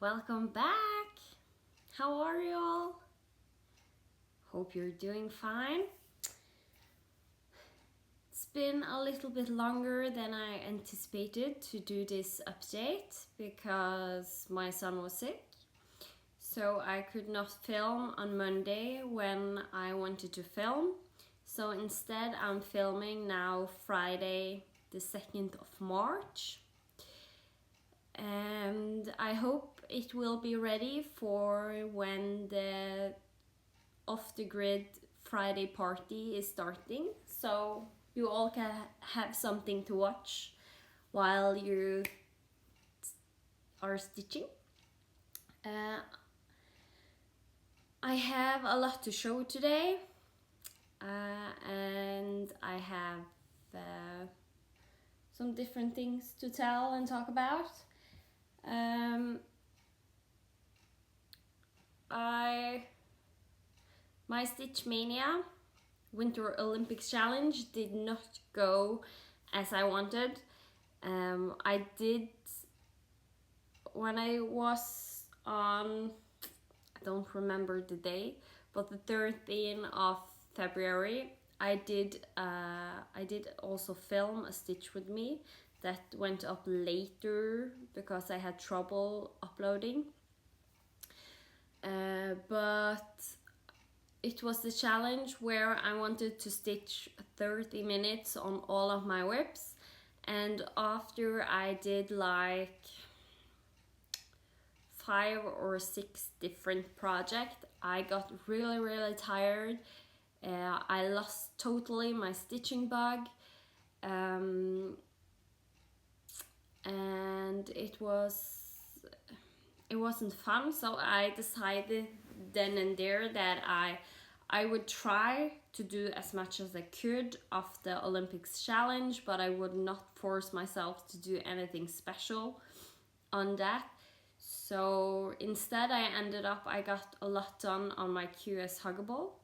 Welcome back! How are you all? Hope you're doing fine. It's been a little bit longer than I anticipated to do this update because my son was sick. So I could not film on Monday when I wanted to film. So instead I'm filming now Friday the 2nd of March. And I hope it will be ready for when the off the grid Friday party is starting, so you all can have something to watch while you are stitching. I have a lot to show today, and I have some different things to tell and talk about. My Stitch Mania Winter Olympics Challenge did not go as I wanted. I did, when I was on, I don't remember the day, but the 13th of February, I did also film a Stitch with me that went up later because I had trouble uploading. But it was the challenge where I wanted to stitch 30 minutes on all of my whips, and after I did like 5 or 6 different projects, I got really tired. I lost totally my stitching bug, and it wasn't fun, so I decided then and there that I would try to do as much as I could of the Olympics challenge, but I would not force myself to do anything special on that. So instead I got a lot done on my QS Huggable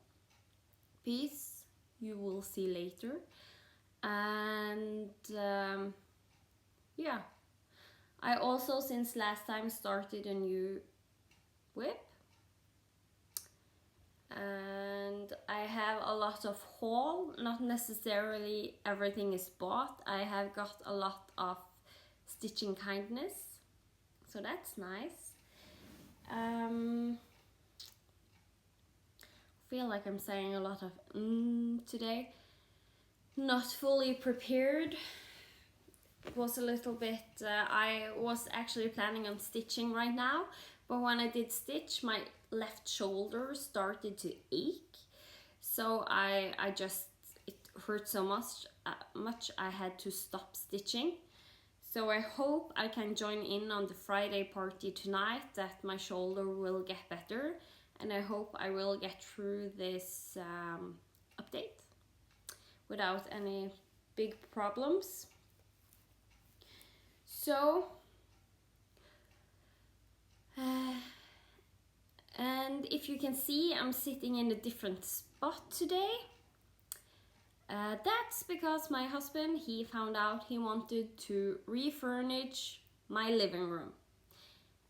piece, you will see later. And yeah, I also since last time started a new whip, and I have a lot of haul. Not necessarily everything is bought. I have got a lot of stitching kindness, so that's nice. Feel like I'm saying a lot of today. Not fully prepared. It was a little bit, I was actually planning on stitching right now, but when I did stitch, my left shoulder started to ache, so it hurt so much I had to stop stitching. So I hope I can join in on the Friday party tonight, that my shoulder will get better, and I hope I will get through this update without any big problems. So, and if you can see, I'm sitting in a different spot today. That's because my husband, he found out he wanted to refurnish my living room.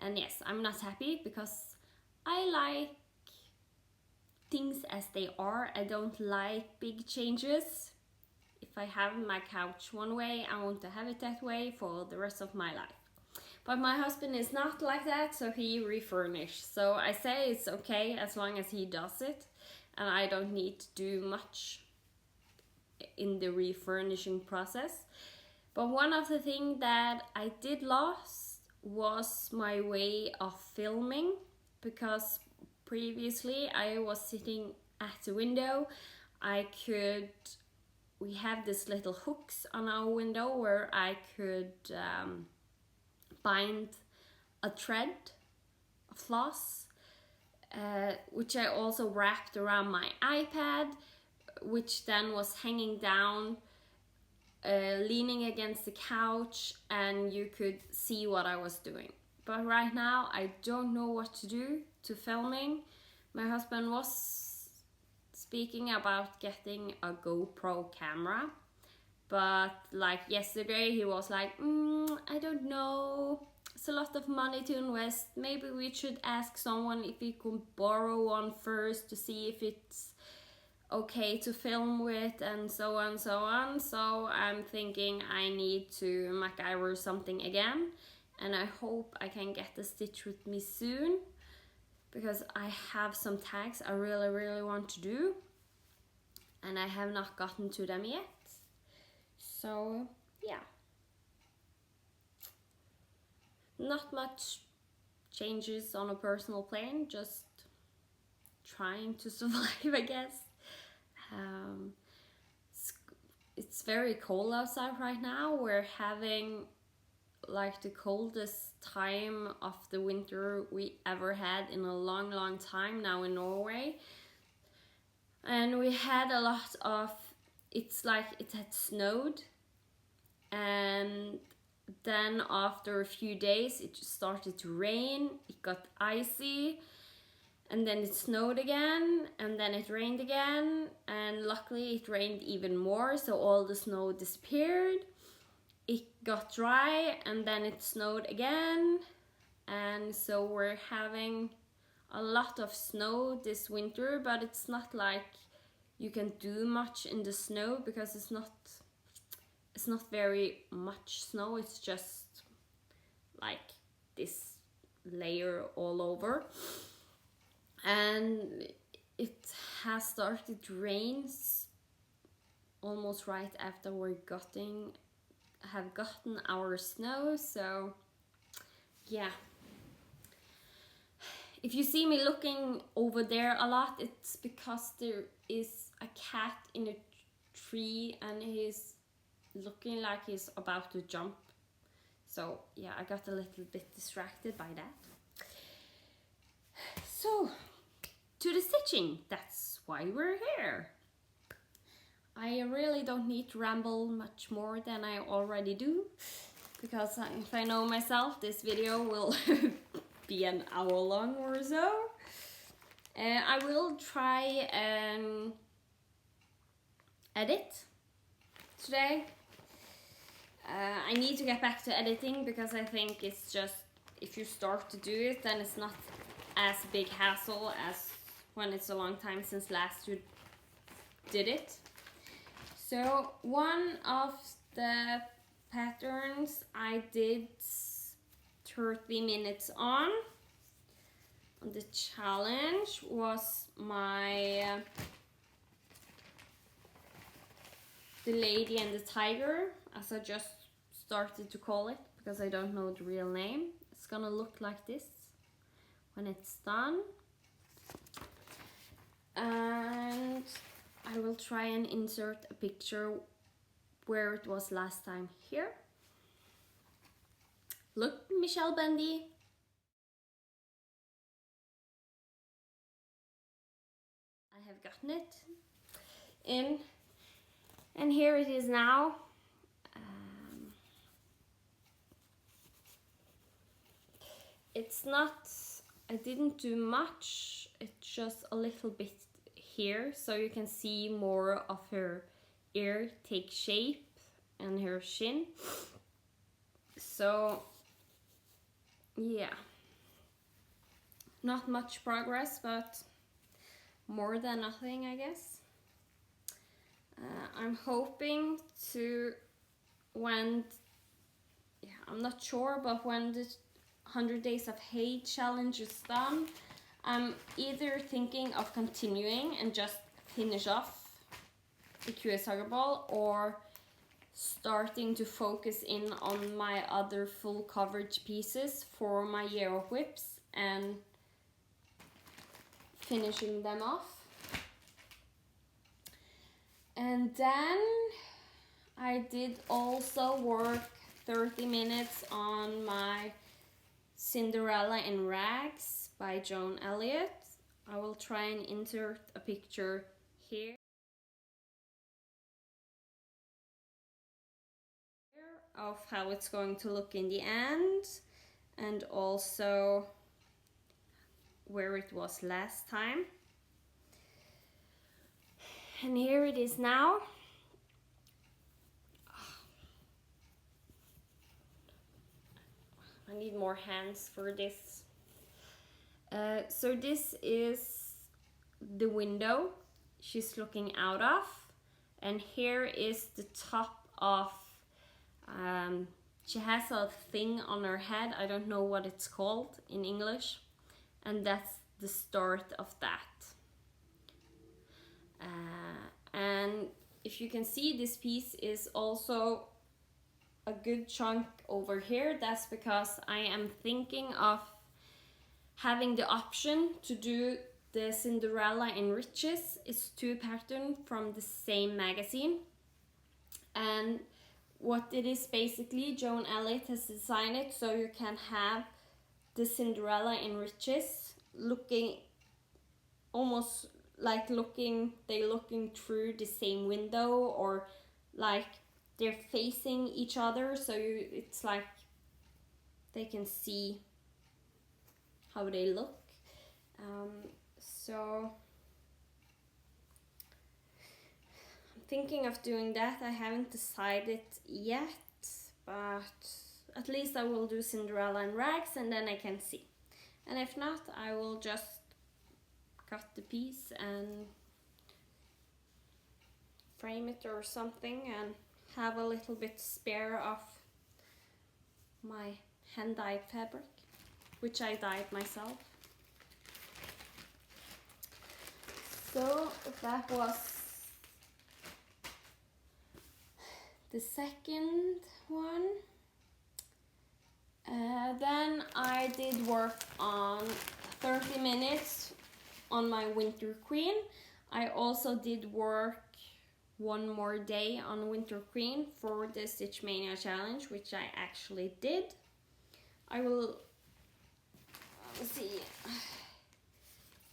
And yes, I'm not happy because I like things as they are. I don't like big changes. If I have my couch one way, I want to have it that way for the rest of my life. But my husband is not like that, so he refurnished. So I say it's okay as long as he does it, and I don't need to do much in the refurnishing process. But one of the things that I did lose was my way of filming, because previously I was sitting at the window. We have this little hooks on our window where I could bind a thread, a floss, which I also wrapped around my iPad, which then was hanging down, leaning against the couch, and you could see what I was doing. But right now I don't know what to do to filming. My husband was speaking about getting a GoPro camera, but like yesterday he was like, I don't know. it's a lot of money to invest. Maybe we should ask someone if we could borrow one first to see if it's okay to film with, and so on, so on. So I'm thinking I need to MacGyver something again, and I hope I can get the Stitch with me soon, because I have some tags I really want to do, and I have not gotten to them yet. So yeah, not much changes on a personal plane, just trying to survive, I guess. It's very cold outside right now. We're having like the coldest time of the winter we ever had in a long time now in Norway. And we had a lot of, it's like it had snowed, and then after a few days it just started to rain, it got icy, and then it snowed again, and then it rained again, and luckily it rained even more, so all the snow disappeared. It got dry, and then it snowed again, and so we're having a lot of snow this winter, but it's not like you can do much in the snow, because it's not very much snow, it's just like this layer all over. And it has started to rain almost right after we have gotten our snow. So yeah, if you see me looking over there a lot, it's because there is a cat in a tree and he's looking like he's about to jump. So yeah, I got a little bit distracted by that. So to the stitching, that's why we're here. I really don't need to ramble much more than I already do, because if I know myself, this video will be an hour long or so. I will try and edit today. I need to get back to editing, because I think it's just, if you start to do it, then it's not as big hassle as when it's a long time since last you did it. So one of the patterns I did 30 minutes on the challenge was my the Lady and the Tiger, as I just started to call it, because I don't know the real name. It's gonna look like this when it's done. And I will try and insert a picture where it was last time here. Look, Michelle Bendy. I have gotten it in, and here it is now. It's not, I didn't do much, it's just a little bit here, so you can see more of her ear take shape and her shin. So yeah, not much progress, but more than nothing, I guess. I'm hoping to, when, yeah, I'm not sure, but when the 100 Days of Hate challenge is done, I'm either thinking of continuing and just finish off the QS Ball, or starting to focus in on my other full coverage pieces for my Year of Whips and finishing them off. And then I did also work 30 minutes on my Cinderella in Rags by Joan Elliott. I will try and insert a picture here of how it's going to look in the end, and also where it was last time. And here it is now. I need more hands for this. So this is the window she's looking out of, and here is the top of, she has a thing on her head, I don't know what it's called in English, and that's the start of that. And if you can see, this piece is also a good chunk over here. That's because I am thinking of having the option to do the Cinderella in Riches. It's 2 patterns from the same magazine, and what it is basically, Joan Elliott has designed it so you can have the Cinderella in Riches looking almost like they're looking through the same window, or like they're facing each other, so it's like they can see how they look. So I'm thinking of doing that. I haven't decided yet, but at least I will do Cinderella and Rags, and then I can see. And if not, I will just cut the piece and frame it or something, and have a little bit spare of my hand dyed fabric, which I dyed myself. So that was the second one. Then I did work on 30 minutes on my Winter Queen. I also did work one more day on Winter Queen for the Stitch Mania challenge, which I actually did. I will, let's see,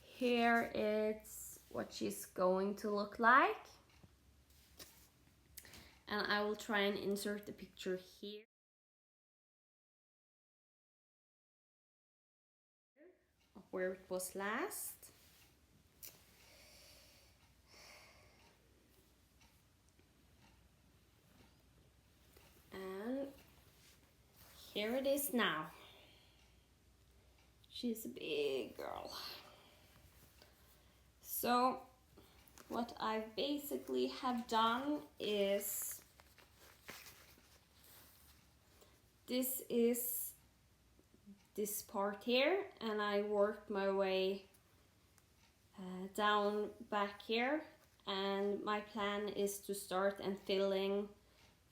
here it's what she's going to look like, and I will try and insert the picture here of where it was last. And here it is now. She's a big girl. So what I basically have done is, this is this part here, and I worked my way down back here, and my plan is to start and filling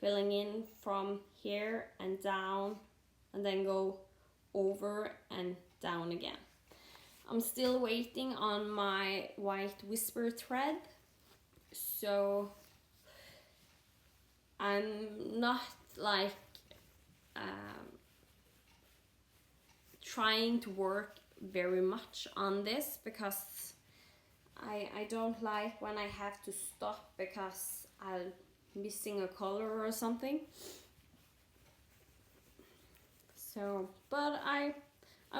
in from here and down, and then go over and down again. I'm still waiting on my white whisper thread, so I'm not like trying to work very much on this, because I don't like when I have to stop because I'm missing a color or something. So, but I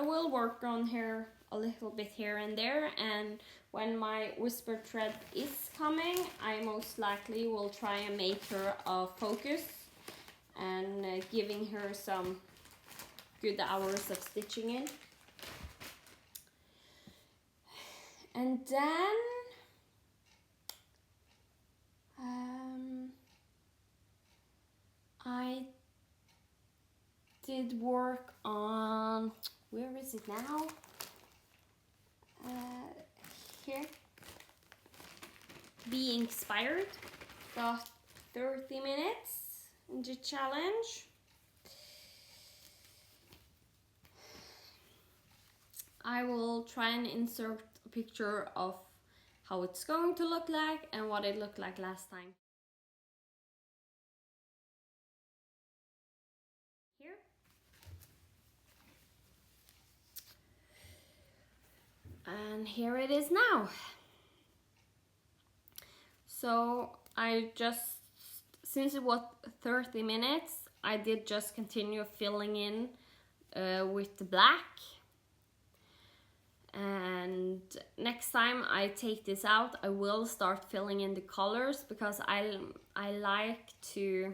will work on here a little bit here and there, and when my whisper thread is coming, I most likely will try and make her a focus, and giving her some good hours of stitching in. And then I did work on, where is it now? Here. Be Inspired. Got 30 minutes in the challenge. I will try and insert a picture of how it's going to look like and what it looked like last time. Here. And here it is now. So I just, since it was 30 minutes, I did just continue filling in with the black. And next time I take this out, I will start filling in the colors, because I like to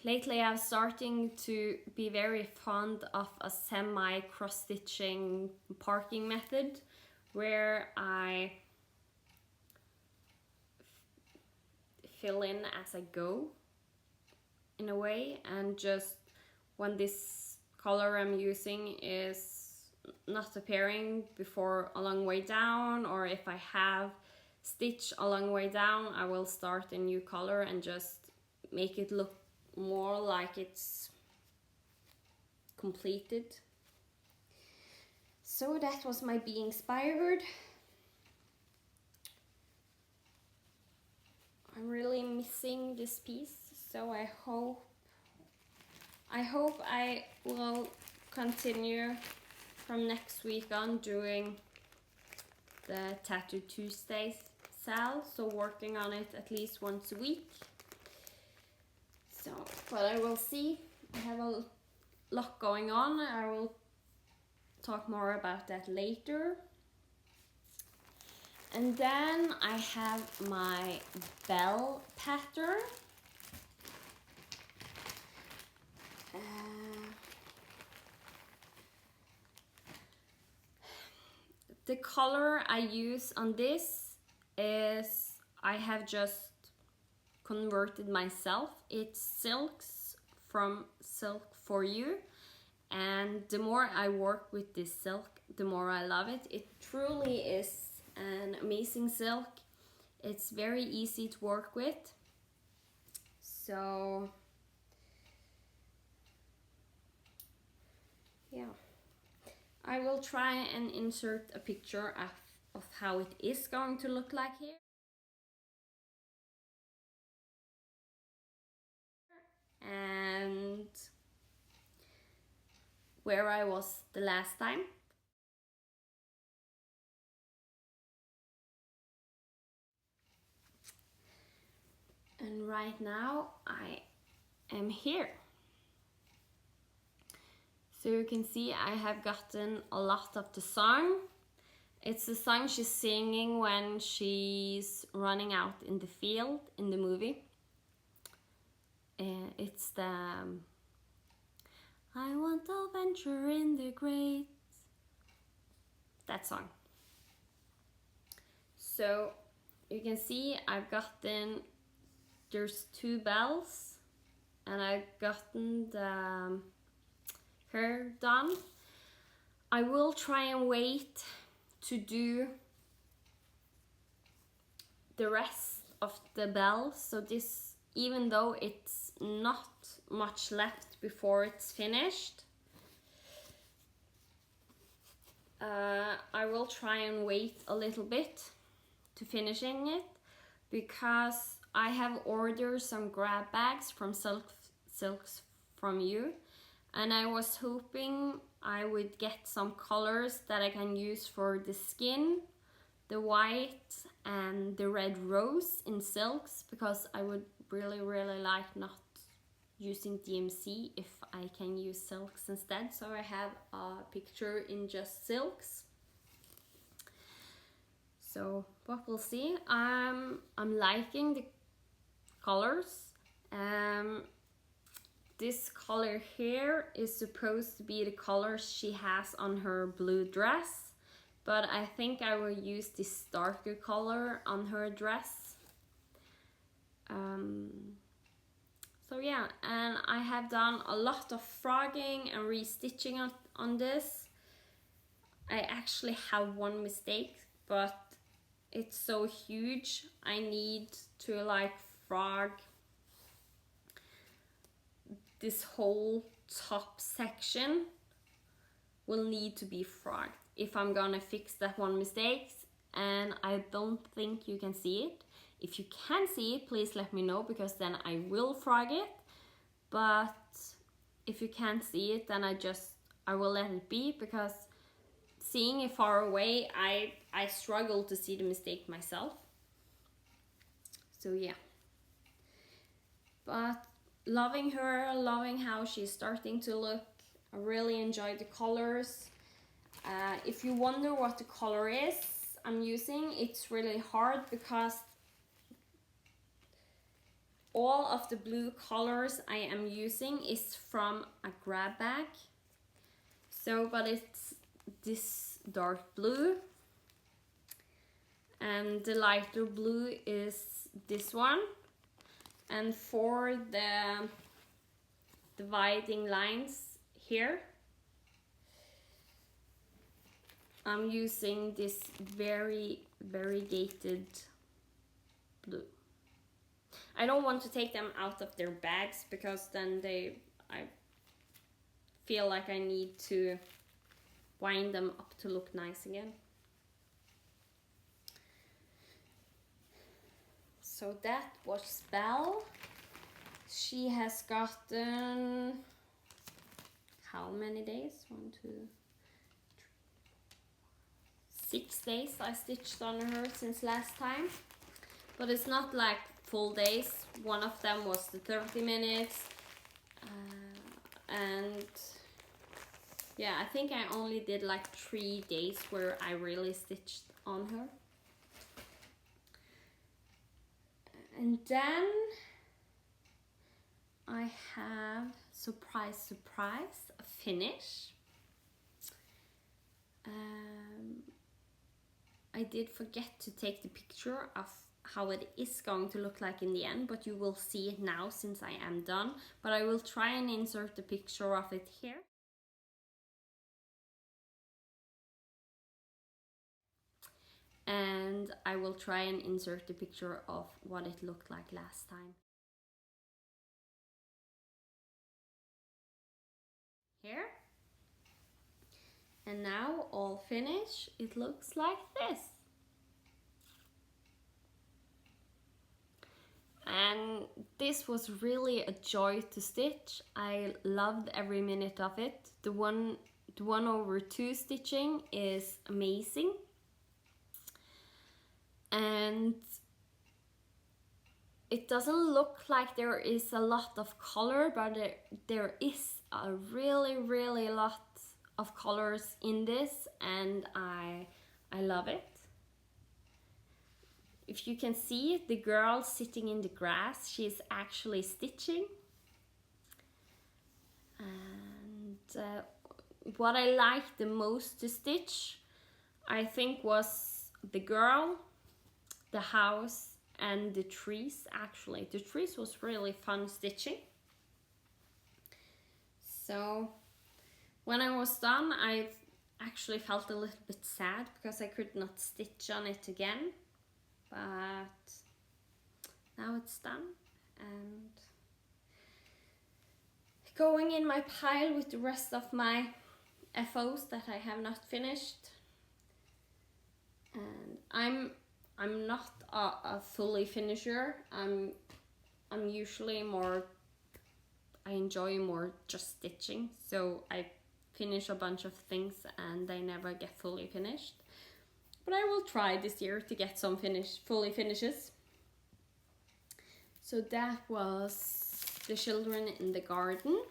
lately I'm starting to be very fond of a semi cross-stitching parking method where I fill in as I go in a way, and just when this color I'm using is not appearing before a long way down, or if I have stitch a long way down, I will start a new color and just make it look more like it's completed. So that was my Be Inspired. I'm really missing this piece, so I hope I will continue from next week on doing the Tattoo Tuesdays sale, so working on it at least once a week. So, but I will see. I have a lot going on. I will talk more about that later. And then I have my bell pattern. The color I use on this is, I have just converted myself. It's silks from Silk For You, and the more I work with this silk, the more I love it. It truly is an amazing silk. It's very easy to work with. So yeah, I will try and insert a picture of how it is going to look like here. And where I was the last time. And right now I am here. So you can see I have gotten a lot of the song. It's the song she's singing when she's running out in the field in the movie. It's the I want to venture in the great, that song. So you can see I've gotten, there's 2 bells, and I've gotten the hair done. I will try and wait to do the rest of the bells. So this, even though it's not much left before it's finished, I will try and wait a little bit to finishing it, because I have ordered some grab bags from Silks From You, and I was hoping I would get some colors that I can use for the skin, the white and the red rose in silks, because I would really like not using DMC if I can use silks instead. So I have a picture in just silks. So, but we'll see. I'm liking the colors. This color here is supposed to be the color she has on her blue dress, but I think I will use this darker color on her dress. So yeah, and I have done a lot of frogging and restitching on this. I actually have one mistake, but it's so huge, I need to like frog this whole top section. Will need to be frogged if I'm gonna fix that one mistake, and I don't think you can see it. If you can see it, please let me know, because then I will frog it. But if you can't see it, then I will let it be, because seeing it far away, I struggle to see the mistake myself. So yeah, but loving her, loving how she's starting to look. I really enjoy the colors. If you wonder what the color is I'm using, it's really hard, because all of the blue colors I am using is from a grab bag. So, but it's this dark blue, and the lighter blue is this one. And for the dividing lines here, I'm using this very variegated blue. I don't want to take them out of their bags because then I feel like I need to wind them up to look nice again. So that was Belle. She has gotten how many days? 1, 2, 3, 6 days I stitched on her since last time. But it's not like full days. One of them was the 30 minutes. And yeah, I think I only did like 3 days where I really stitched on her. And then I have, surprise, surprise, a finish. I did forget to take the picture of how it is going to look like in the end, but you will see it now since I am done. But I will try and insert the picture of it here. And I will try and insert the picture of what it looked like last time. Here. And now, all finished, it looks like this. And this was really a joy to stitch. I loved every minute of it. The 1/2 stitching is amazing. And it doesn't look like there is a lot of color, but there is a really lot of colors in this, and I love it. If you can see the girl sitting in the grass, she's actually stitching. And what I liked the most to stitch, I think, was the girl, the house, and the trees. Actually, the trees was really fun stitching. So when I was done, I actually felt a little bit sad because I could not stitch on it again. But now it's done and going in my pile with the rest of my FOs that I have not finished. And I'm not a fully finisher. I'm usually more, I enjoy more just stitching, so I finish a bunch of things and they never get fully finished. But I will try this year to get some fully finishes. So that was the children in the garden.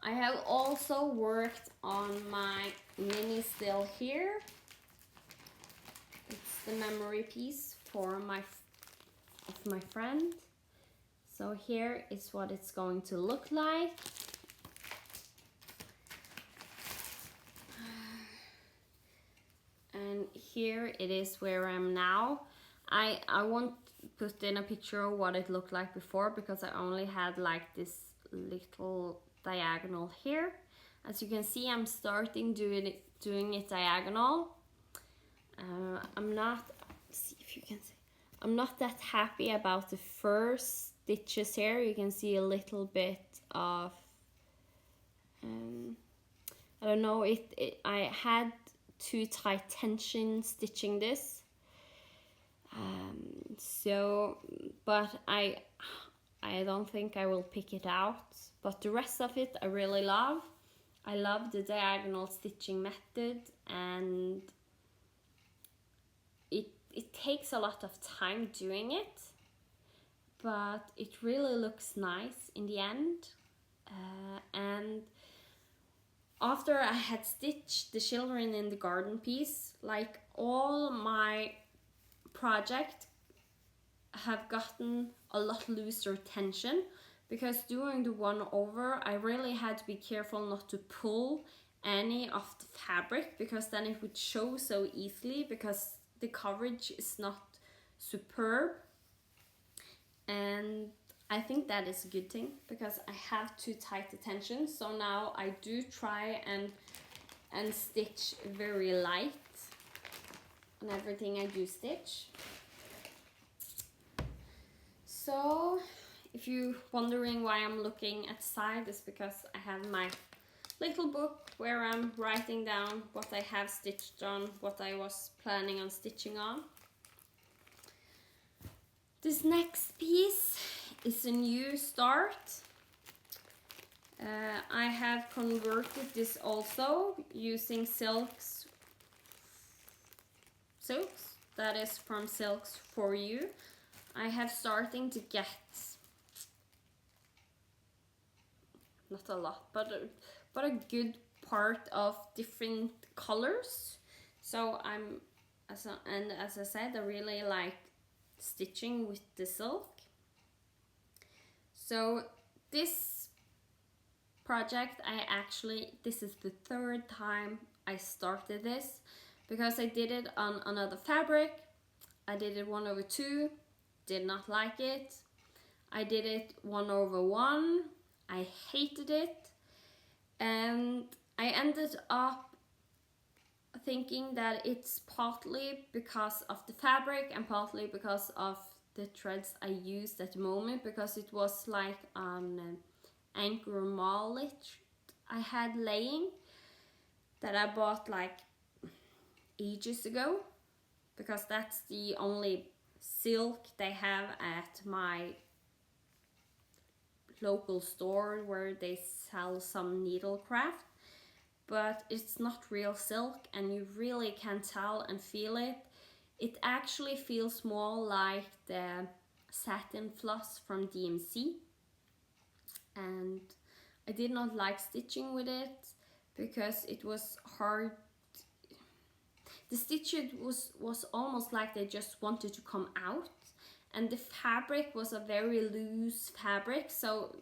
I have also worked on my mini still here. It's the memory piece for of my friend. So here is what it's going to look like. And here it is where I am now. I won't put in a picture of what it looked like before because I only had like this little diagonal here. As you can see, I'm starting doing it diagonal. I'm not, see if you can see, I'm not that happy about the first stitches here. You can see a little bit of, I don't know, I had too tight tension stitching this. So, but I don't think I will pick it out. But the rest of it I really love. I love the diagonal stitching method, and it takes a lot of time doing it, but it really looks nice in the end. And after I had stitched the children in the garden piece, like all my project have gotten a lot looser tension, because doing the one over I really had to be careful not to pull any of the fabric, because then it would show so easily, because the coverage is not superb. And I think that is a good thing, because I have too tight a tension. So now I do try and stitch very light on everything I do stitch. So if you're wondering why I'm looking at the side, it's because I have my little book where I'm writing down what I have stitched on, what I was planning on stitching on. This next piece is a new start. I have converted this also using silks. That is from Silks For You. I have starting to get, not a lot, but a good part of different colors. So as I said, I really like stitching with the silk. So this project, this is the third time I started this, because I did it on another fabric. I did it 1/2, did not like it. I did it 1/1, I hated it. And I ended up thinking that it's partly because of the fabric and partly because of the threads I used at the moment, because it was like an anchor mallet I had laying that I bought like ages ago, because that's the only silk they have at my local store where they sell some needlecraft. But it's not real silk, and you really can tell and feel it. It actually feels more like the satin floss from DMC, and I did not like stitching with it because it was hard. The stitches was almost like they just wanted to come out, and the fabric was a very loose fabric, so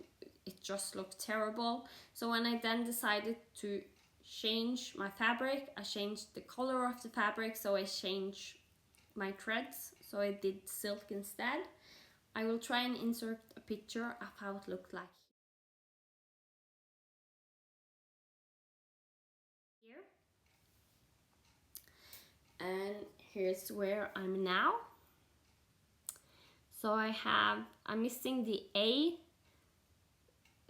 it just looked terrible. So when I then decided to change my fabric, I changed the color of the fabric, so I changed my threads, so I did silk instead. I will try and insert a picture of how it looked like here. And here's where I'm now. So I'm missing the A,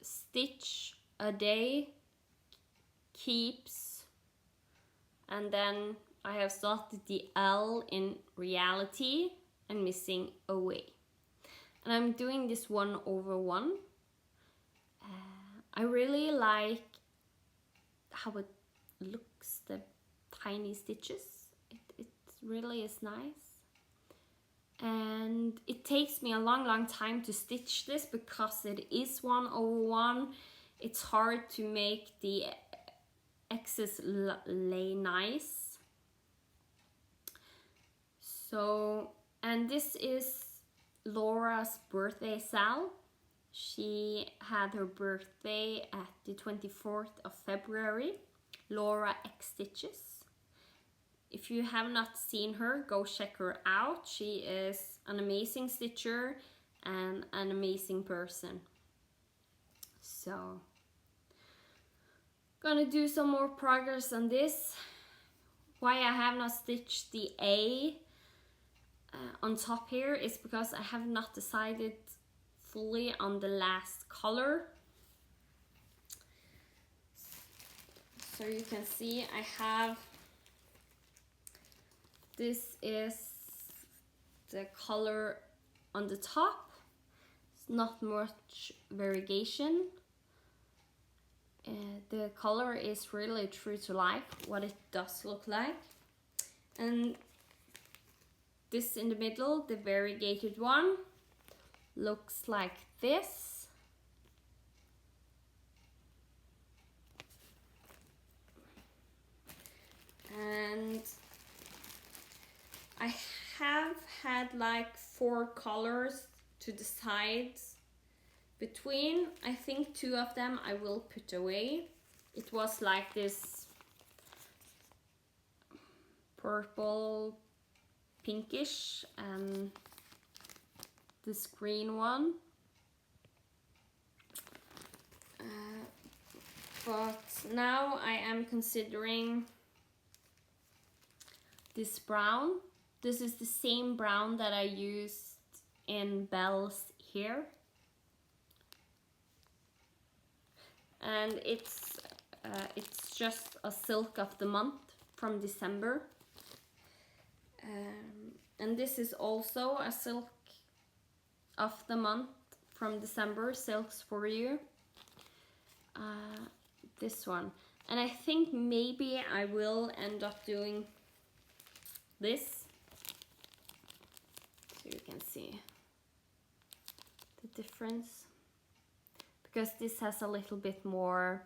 stitch a day, keeps, and then I have started the L in reality and missing away. And I'm doing this 1/1. I really like how it looks, the tiny stitches. It really is nice. And it takes me a long time to stitch this because it is 1/1. It's hard to make the excess lay nice. So, and this is Laura's birthday sal. She had her birthday at the 24th of February. Laura X Stitches. If you have not seen her, go check her out. She is an amazing stitcher and an amazing person. So, gonna do some more progress on this. Why I have not stitched the A on top here is because I have not decided fully on the last color. So you can see I have, this is the color on the top. It's not much variation. The color is really true to life, what it does look like. And this in the middle, the variegated one, looks like this. And I have had like 4 colors to the sides between. I think 2 of them I will put away. It was like this purple pinkish and this green one. But now I am considering this brown. This is the same brown that I used in Belle's hair. And it's just a silk of the month from December. And this is also a silk of the month from December, Silks for You. This one. And I think maybe I will end up doing this. So you can see the difference. Because this has a little bit more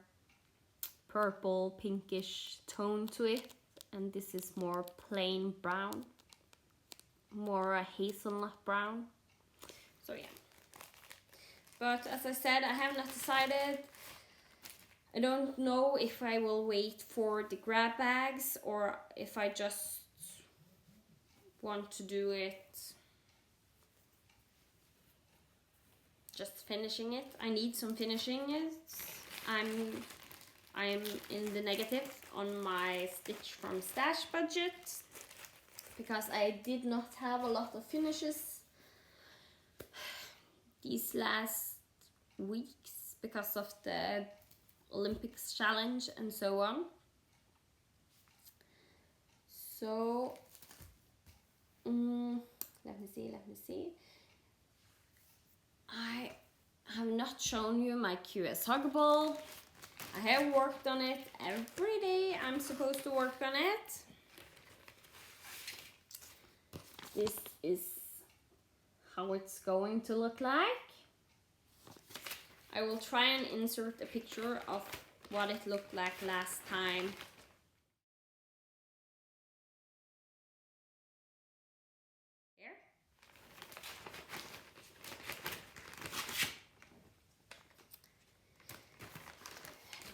purple, pinkish tone to it. And this is more plain brown. More a hazelnut brown. So yeah. But as I said, I have not decided. I don't know if I will wait for the grab bags or if I just want to do it just finishing it. I need some finishing it. I'm in the negative on my Stitch from Stash budget because I did not have a lot of finishes these last weeks because of the Olympics challenge and so on. So let me see. I have not shown you my QS Hugger Ball. I have worked on it every day. I'm supposed to work on it. This is how it's going to look like. I will try and insert a picture of what it looked like last time. Here.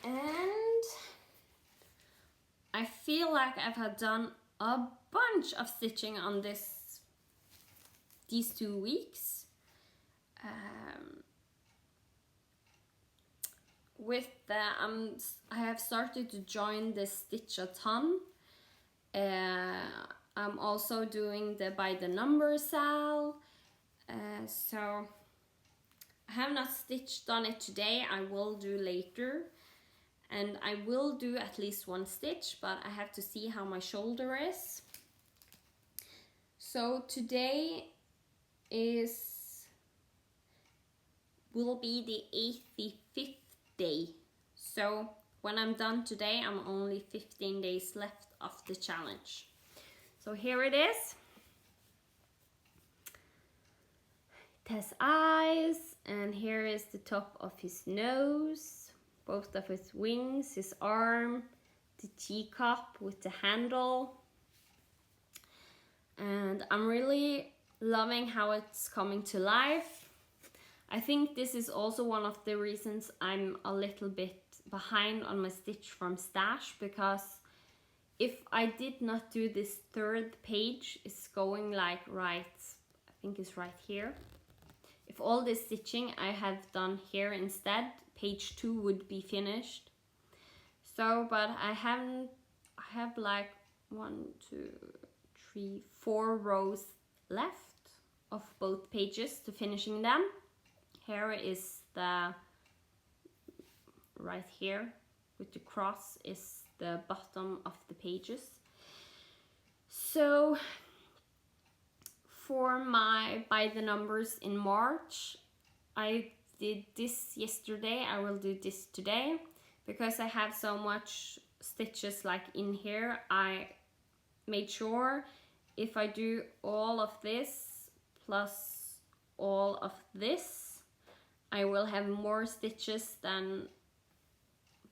And I feel like I've done a bunch of stitching on these 2 weeks. With the I have started to join the Stitch a Ton. I'm also doing the by the number sale. So I have not stitched on it today. I will do later. And I will do at least 1 stitch, but I have to see how my shoulder is. So today will be the 85th day. So when I'm done today, I'm only 15 days left of the challenge. So here it is. It has eyes, and here is the top of his nose, both of his wings, his arm, the teacup with the handle. And I'm really loving how it's coming to life. I think this is also one of the reasons I'm a little bit behind on my Stitch from Stash, because if I did not do this 3rd page, it's going like right, I think it's right here. If all this stitching I have done here instead, page 2 would be finished. So, but I have like 1, 2, 3, 4 rows left of both pages to finishing them. Here is the, right here with the cross is the bottom of the pages. So for my by the numbers in March, I did this yesterday. I will do this today because I have so much stitches like in here. I made sure if I do all of this plus all of this, I will have more stitches than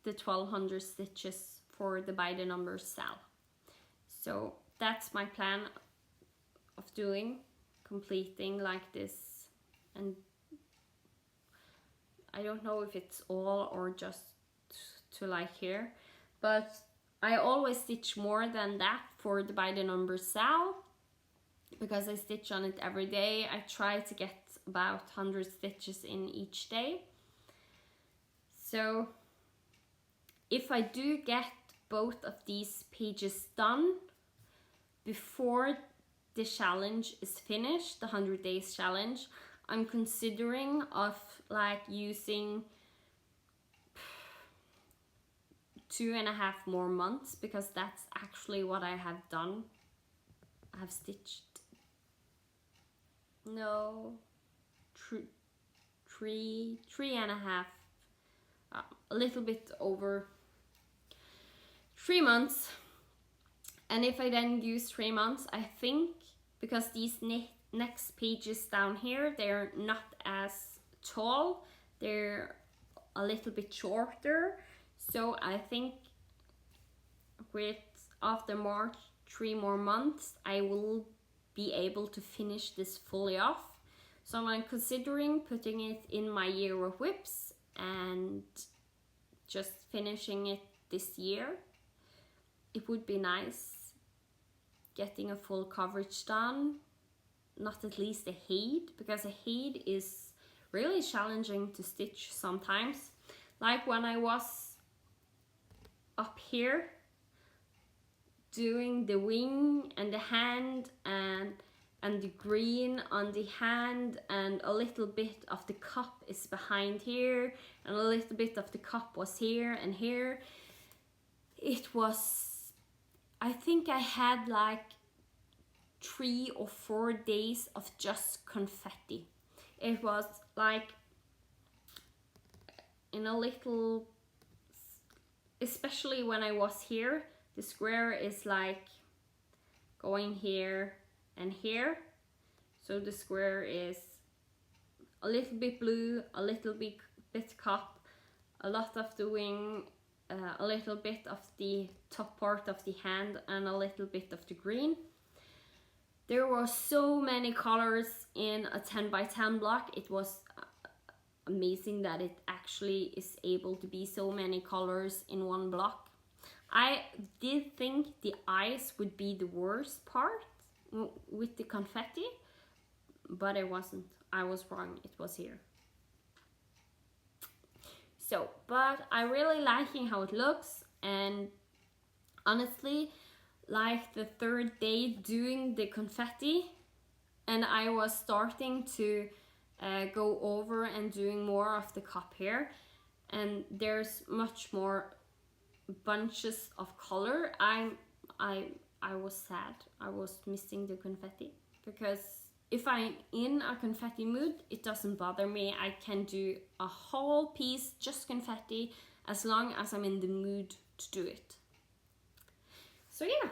the 1200 stitches for the by the numbers sale. So that's my plan of doing, completing like this and I don't know if it's all or just to like here, but I always stitch more than that for the by the number Sal, because I stitch on it every day. I try to get about 100 stitches in each day. So if I do get both of these pages done before the challenge is finished, the 100 days challenge, I'm considering of like using 2.5 more months, because that's actually what I have done. I have stitched, no, 3.5, a little bit over 3 months. And if I then use 3 months, I think, because these next pages down here, they're not as tall, they're a little bit shorter. So I think with after March, 3 more months, I will be able to finish this fully off. So I'm considering putting it in my year of whips and just finishing it this year. It would be nice getting a full coverage done, not at least a head, because a head is really challenging to stitch sometimes. Like when I was up here doing the wing and the hand and the green on the hand, and a little bit of the cup is behind here, and a little bit of the cup was here and here. It was, I think I had like 3 or 4 days of just confetti. It was like in a little, especially when I was here, the square is like going here and here. So the square is a little bit blue, a little bit cup, a lot of the wing, a little bit of the top part of the hand, and a little bit of the green. There were so many colors in a 10 by 10 block. It was amazing that it actually is able to be so many colors in one block. I did think the eyes would be the worst part with the confetti, but it wasn't. I was wrong, it was here. So, but I really liking how it looks, and honestly, like the 3rd day doing the confetti, and I was starting to go over and doing more of the cup here, and there's much more bunches of color. I was sad. I was missing the confetti, because if I'm in a confetti mood, it doesn't bother me. I can do a whole piece just confetti as long as I'm in the mood to do it. So yeah.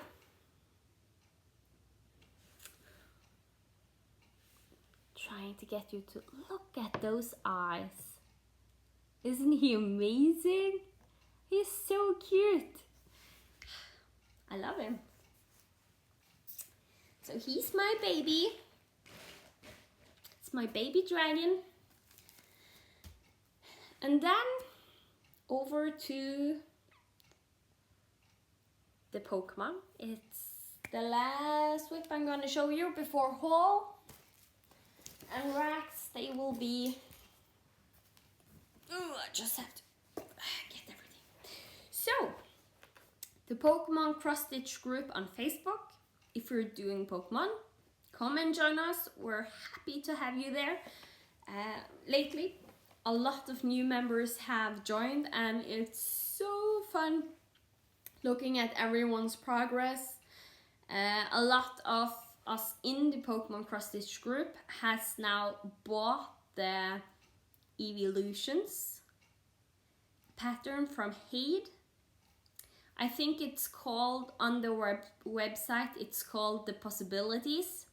Trying to get you to look at those eyes. Isn't he amazing? He's so cute. I love him. So he's my baby. It's my baby dragon. And then over to the Pokemon. It's the last whip I'm going to show you before haul. And racks, they will be... Ooh, I just have to get everything. So, the Pokemon cross-stitch group on Facebook. If you're doing Pokemon, come and join us. We're happy to have you there. Lately, a lot of new members have joined, and it's so fun looking at everyone's progress. A lot of us in the Pokemon cross-stitch group has now bought the Evolutions pattern from Hade. I think it's called, on the website, it's called The Possibilities,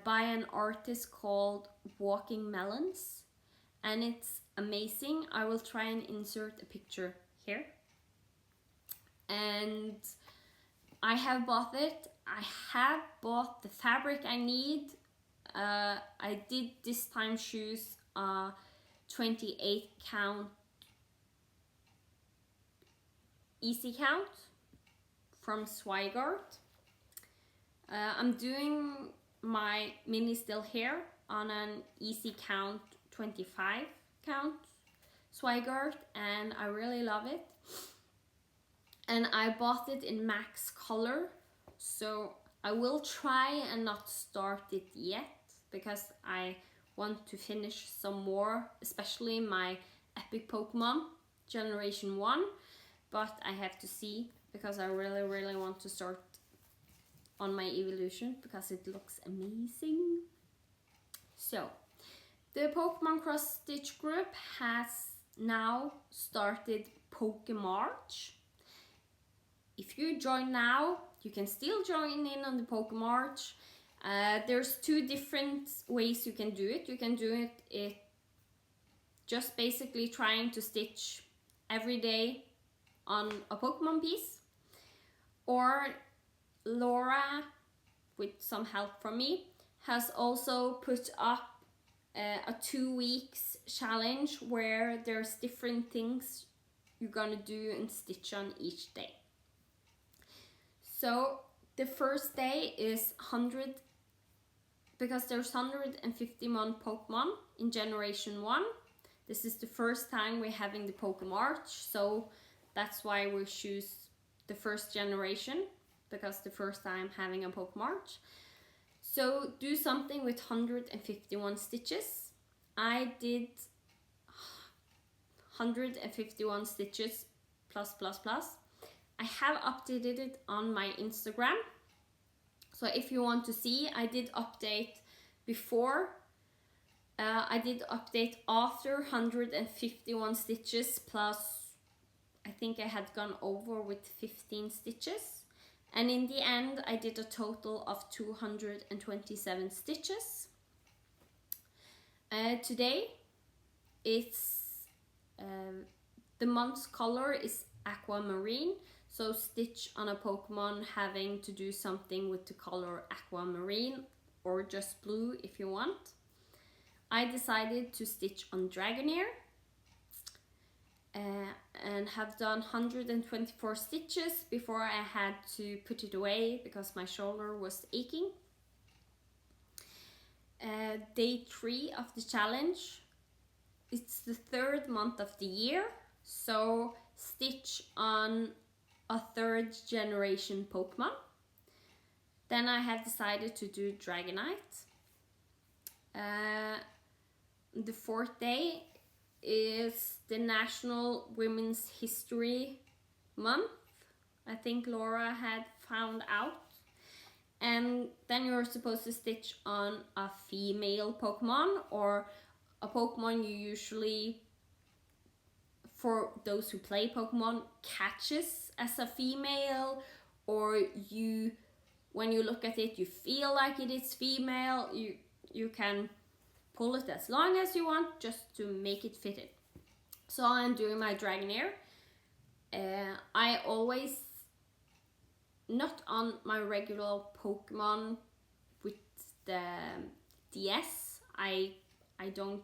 by an artist called Walking Melons, and it's amazing. I will try and insert a picture here. And I have bought it. I have bought the fabric I need I did this time choose a 28 count easy count from Zweigart. I'm doing my mini still hair on an easy count 25 count Zweigart, and I really love it. And I bought it in max color, so I will try and not start it yet because I want to finish some more, especially my epic Pokemon generation 1, but I have to see because I really want to start on my evolution because it looks amazing. So the Pokemon Cross Stitch group has now started Pokemarch. If you join now, you can still join in on the Pokemarch. There's 2 different ways you can do it. You can do it just basically trying to stitch every day on a Pokemon piece, or Laura, with some help from me, has also put up a 2 weeks challenge where there's different things you're gonna do and stitch on each day. So the first day is 100, because there's 151 Pokemon in generation 1. This is the first time we're having the Pokemarch, so that's why we choose the first generation, because the first time having a Pokemarch. So do something with 151 stitches. I did 151 stitches plus. I have updated it on my Instagram. So if you want to see, I did update before. I did update after 151 stitches plus, I think I had gone over with 15 stitches. And in the end, I did a total of 227 stitches. Today, it's the month's color is aquamarine. So stitch on a Pokemon having to do something with the color aquamarine, or just blue if you want. I decided to stitch on Dragonair and have done 124 stitches before I had to put it away because my shoulder was aching. Day 3 of the challenge. It's the 3rd month of the year, so stitch on a 3rd generation Pokemon. Then I have decided to do Dragonite. The 4th day is the National Women's History Month. I think Laura had found out. And then you're supposed to stitch on a female Pokemon, or a Pokemon you usually, for those who play Pokemon, catches as a female, or you, when you look at it, you feel like it is female. You can pull it as long as you want just to make it fit it. So I'm doing my Dragonair. I always, not on my regular Pokemon with the DS, I don't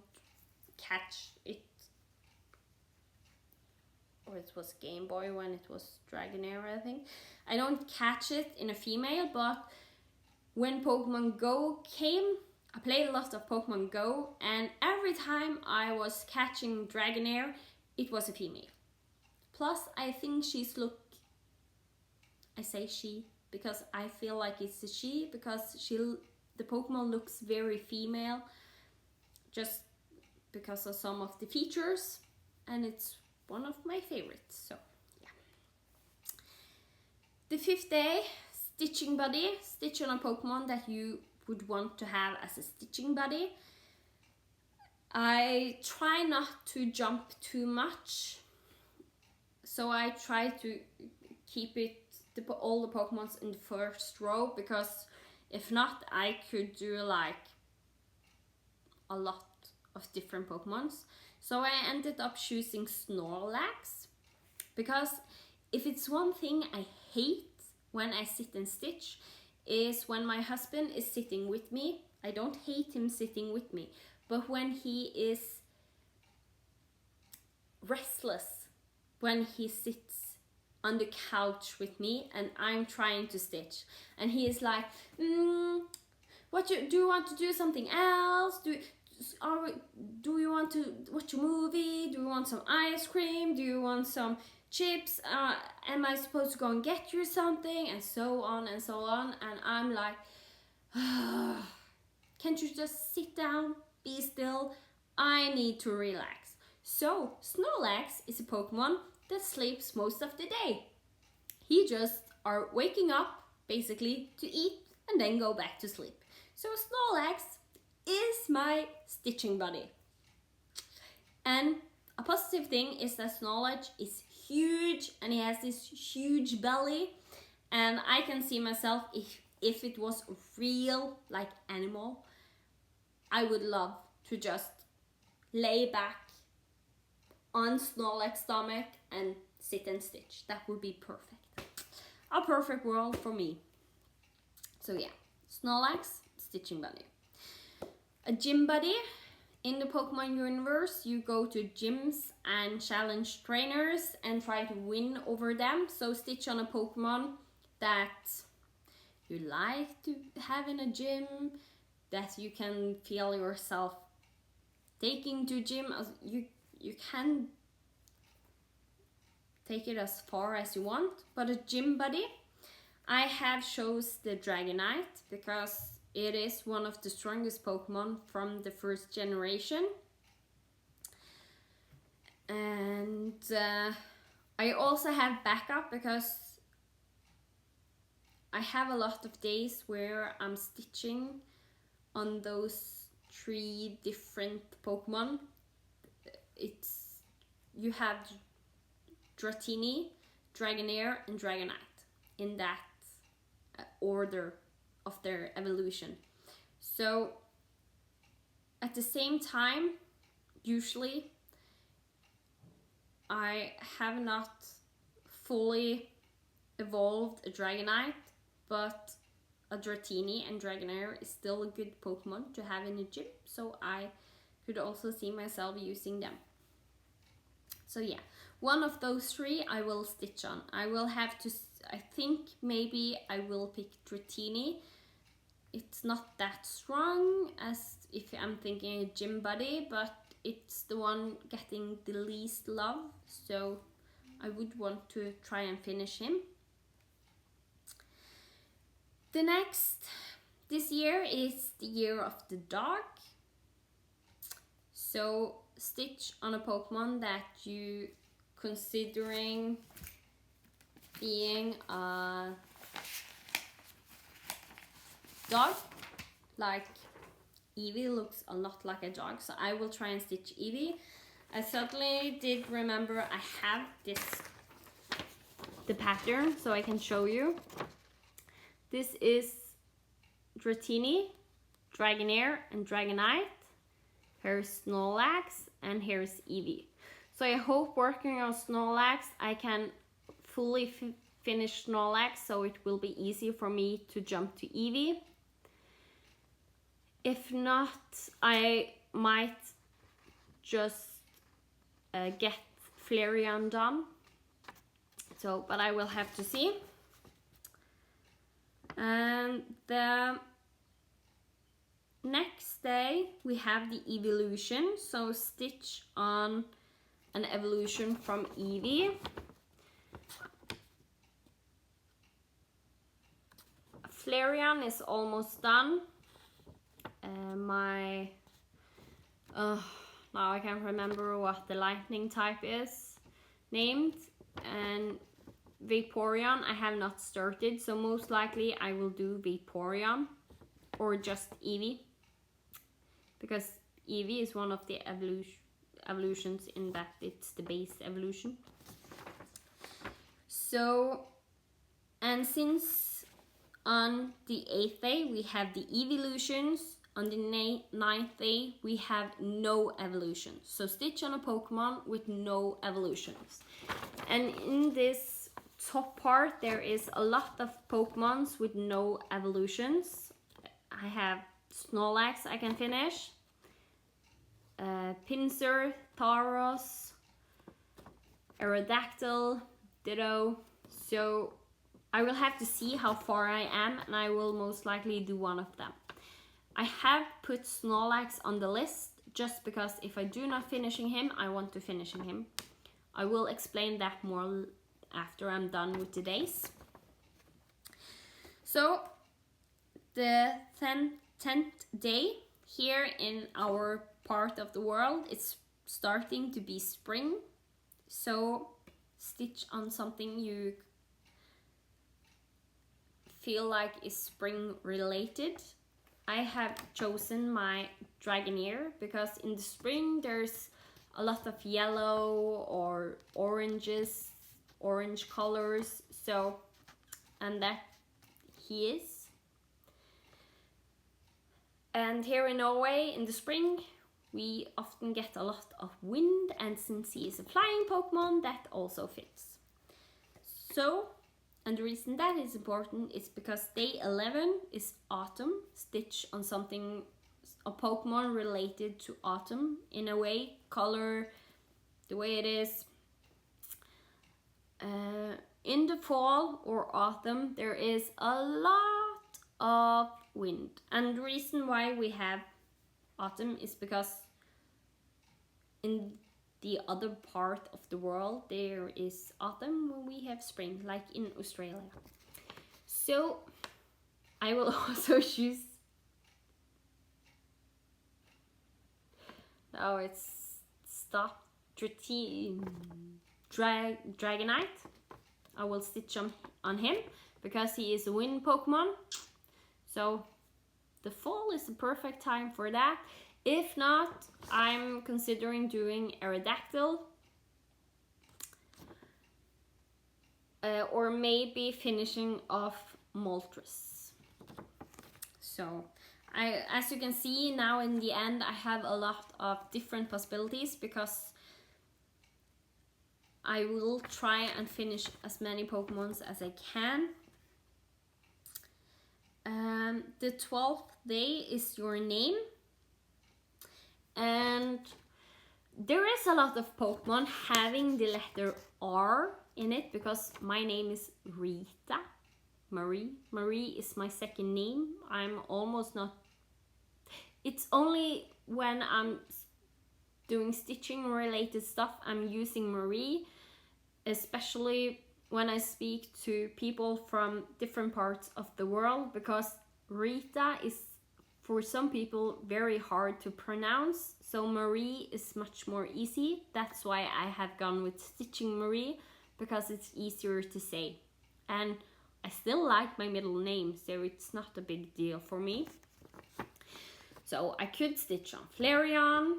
catch it, or it was Game Boy when it was Dragonair, I think. I don't catch it in a female, but when Pokemon Go came, I played a lot of Pokemon Go, and every time I was catching Dragonair, it was a female. Plus, I think I say she because I feel like it's a she, because the Pokemon looks very female, just because of some of the features, and it's one of my favorites, so yeah. The 5th day, stitching buddy. Stitch on a Pokemon that you would want to have as a stitching buddy. I try not to jump too much, so I try to keep all the Pokemons in the first row, because if not, I could do like a lot of different Pokemons. So I ended up choosing Snorlax, because if it's one thing I hate when I sit and stitch, is when my husband is sitting with me I don't hate him sitting with me, but when he is restless, when he sits on the couch with me and I'm trying to stitch, and he is like, do you want to do something else? Do you want to watch a movie? Do you want some ice cream? Do you want some chips? Am I supposed to go and get you something? And so on and so on. And I'm like, can't you just sit down, be still? I need to relax. So Snorlax is a Pokemon that sleeps most of the day. He just are waking up basically to eat and then go back to sleep. So Snorlax is my stitching buddy. And a positive thing is that Snorlax is huge and he has this huge belly, and I can see myself, if it was a real like animal, I would love to just lay back on Snorlax's stomach and sit and stitch. That would be perfect. A perfect world for me. So yeah, Snorlax, stitching buddy. A gym buddy. In the Pokemon universe, you go to gyms and challenge trainers and try to win over them. So stitch on a Pokemon that you like to have in a gym, that you can feel yourself taking to gym. You can take it as far as you want, but a gym buddy, I have chose the Dragonite because it is one of the strongest Pokemon from the first generation. And I also have backup because I have a lot of days where I'm stitching on those 3 different Pokemon. You have Dratini, Dragonair, and Dragonite in that order of their evolution. So at the same time, usually I have not fully evolved a Dragonite, but a Dratini and Dragonair is still a good Pokemon to have in a gym, so I could also see myself using them. So yeah, one of those 3 I will stitch on. I think maybe I will pick Dratini. It's not that strong as if I'm thinking a gym buddy, but it's the one getting the least love, so I would want to try and finish him. This year is the year of the dog. So stitch on a Pokemon that you considering being a dog. Like Eevee looks a lot like a dog, so I will try and stitch Eevee. I suddenly did remember I have the pattern, so I can show you. This is Dratini, Dragonair, and Dragonite. Here's Snorlax, and here's Eevee. So I hope working on Snorlax, I can fully finish Snorlax, so it will be easy for me to jump to Eevee. If not, I might just get Flareon done. So, but I will have to see. And the next day we have the evolution. So stitch on an evolution from Eevee. Flareon is almost done. Now I can't remember what the lightning type is named, and Vaporeon I have not started, so most likely I will do Vaporeon or just Eevee, because Eevee is one of the evolutions in that it's the base evolution. So, and since on the 8th day we have the evolutions, on the 9th day we have no evolutions. So stitch on a Pokemon with no evolutions. And in this top part there is a lot of Pokemons with no evolutions. I have Snorlax I can finish. Pinsir, Tauros, Aerodactyl, Ditto. So I will have to see how far I am, and I will most likely do one of them. I have put Snorlax on the list just because if I do not finishing him, I want to finishing him. I will explain that more after I'm done with today's. So the 10th day here in our part of the world, it's starting to be spring. So stitch on something you feel like is spring related. I have chosen my Dragonair because in the spring there's a lot of yellow or orange colors. So, and that he is. And here in Norway in the spring we often get a lot of wind, and since he is a flying Pokemon, that also fits. So, and the reason that is important is because day 11 is autumn. Stitch on something, a Pokemon related to autumn in a way, color, the way it is. In the fall or autumn, there is a lot of wind. And the reason why we have autumn is because in the other part of the world there is autumn when we have spring, like in Australia. So I will also choose, it's Stop Dragonite. I will stitch on him because he is a wind Pokemon. So the fall is the perfect time for that. If not, I'm considering doing Aerodactyl. Or maybe finishing off Moltres. So, as you can see now in the end, I have a lot of different possibilities because I will try and finish as many Pokemons as I can. The 12th day is your name. And there is a lot of Pokemon having the letter R in it because my name is Rita. Marie is my second name. I'm almost not... It's only when I'm doing stitching related stuff I'm using Marie, especially when I speak to people from different parts of the world, because Rita is for some people very hard to pronounce, so Marie is much more easy. That's why I have gone with stitching Marie, because it's easier to say. And I still like my middle name, so it's not a big deal for me. So I could stitch on Flareon,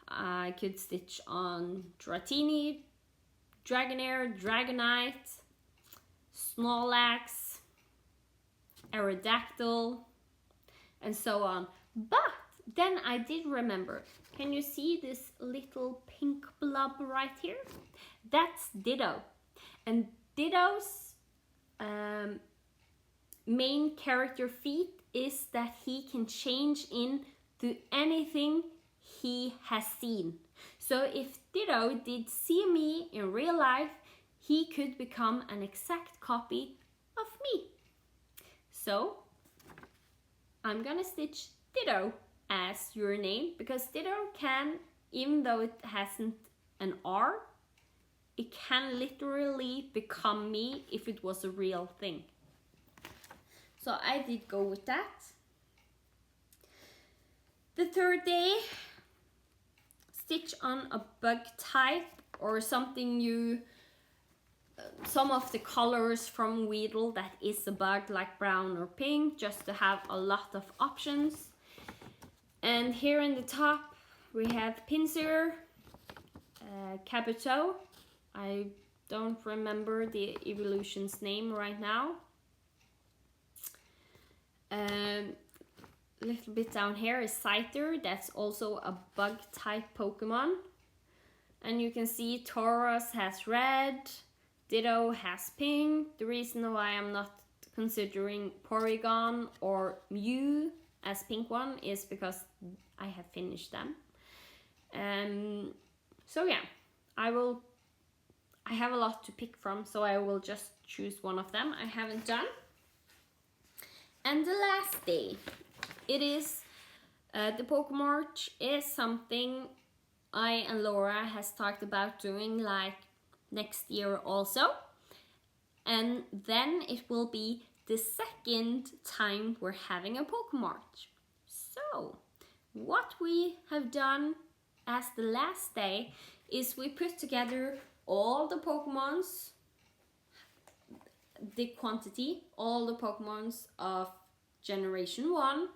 I could stitch on Dratini, Dragonair, Dragonite, Snorlax, Aerodactyl, and so on. But then I did remember, can you see this little pink blob right here? That's Ditto. And Ditto's main character feat is that he can change into anything he has seen. So if Ditto did see me in real life, he could become an exact copy of me. So I'm gonna stitch Ditto as your name, because Ditto can, even though it hasn't an R, it can literally become me if it was a real thing. So I did go with that. The third day, stitch on a bug type or something you, some of the colors from Weedle that is a bug, like brown or pink, just to have a lot of options. And here in the top we have Pinsir, Kabuto. I don't remember the evolution's name right now. A little bit down here is Scyther, that's also a bug type Pokemon. And you can see Tauros has red, Ditto has pink. The reason why I'm not considering Porygon or Mew as pink one is because I have finished them. So yeah, I have a lot to pick from, so I will just choose one of them I haven't done. And the last day, it is the Pokemarch is something I and Laura has talked about doing like next year also. And then it will be the second time we're having a Pokemarch. So, what we have done as the last day is we put together all the Pokemons, the quantity, all the Pokemons of Generation 1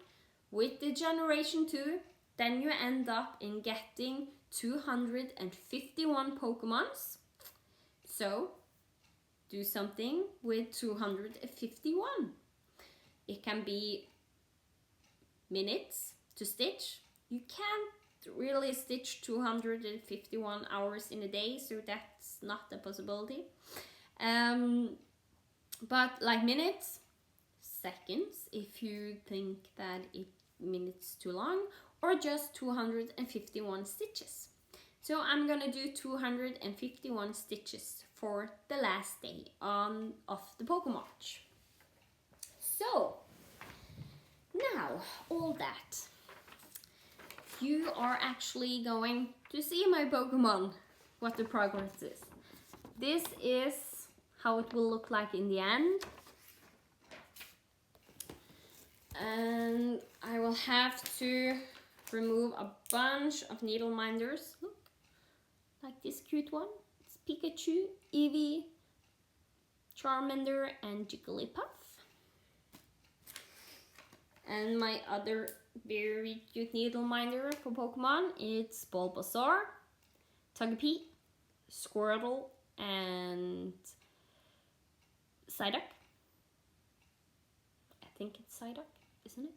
with the Generation 2, then you end up in getting 251 Pokemons. So, do something with 251. It can be minutes to stitch. You can't really stitch 251 hours in a day, so that's not a possibility. But like minutes, seconds, if you think that minutes too long, or just 251 stitches. So I'm gonna do 251 stitches for the last day of the Pokemarch. So, now, all that, you are actually going to see my Pokemon, what the progress is. This is how it will look like in the end. And I will have to remove a bunch of needle minders. Look, like this cute one. It's Pikachu, Eevee, Charmander, and Jigglypuff. And my other very cute needle minder for Pokemon, it's Bulbasaur, Togepi, Squirtle, and Psyduck. I think it's Psyduck, isn't it?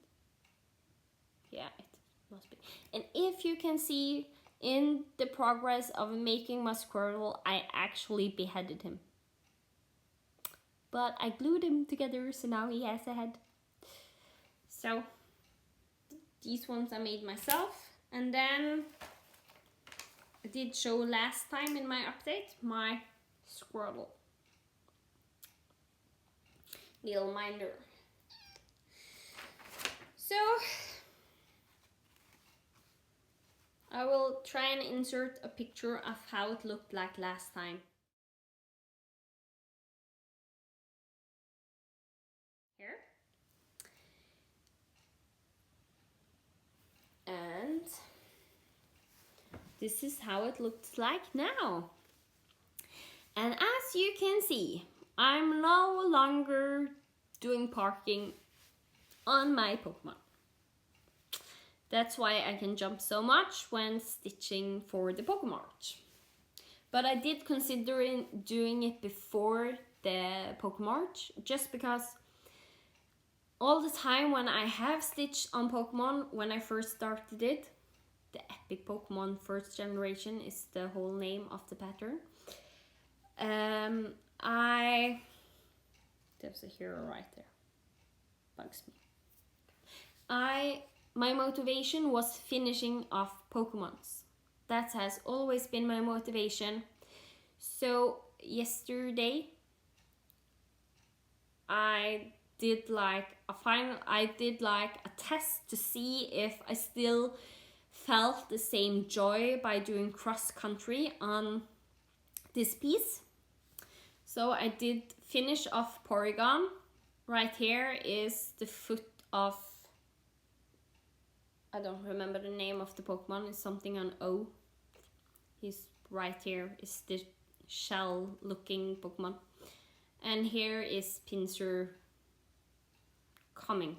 Yeah, it must be. And if you can see in the progress of making my Squirtle, I actually beheaded him. But I glued him together, so now he has a head. So, these ones I made myself. And then, I did show last time in my update, my Squirtle needle minder. So, I will try and insert a picture of how it looked like last time. Here. And this is how it looks like now. And as you can see, I'm no longer doing parking on my Pokemon. That's why I can jump so much when stitching for the Pokemarch. But I did consider doing it before the Pokemarch, just because all the time when I have stitched on Pokemon, when I first started it, the Epic Pokemon First Generation is the whole name of the pattern. There's a hero right there. Bugs me. My motivation was finishing off Pokemons. That has always been my motivation. So yesterday, I did like a test to see if I still felt the same joy by doing cross country on this piece. So I did finish off Porygon. Right here is the foot of, I don't remember the name of the Pokemon, it's something on O. He's right here, is the shell looking Pokemon. And here is Pinsir coming.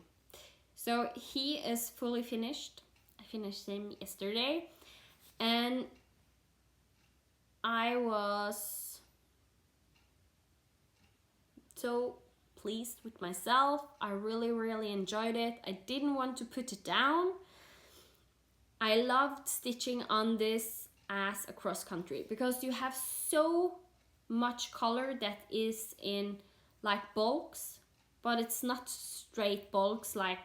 So he is fully finished. I finished him yesterday. And I was so pleased with myself. I really enjoyed it. I didn't want to put it down. I loved stitching on this as a cross country because you have so much color that is in like bulks, but it's not straight bulks like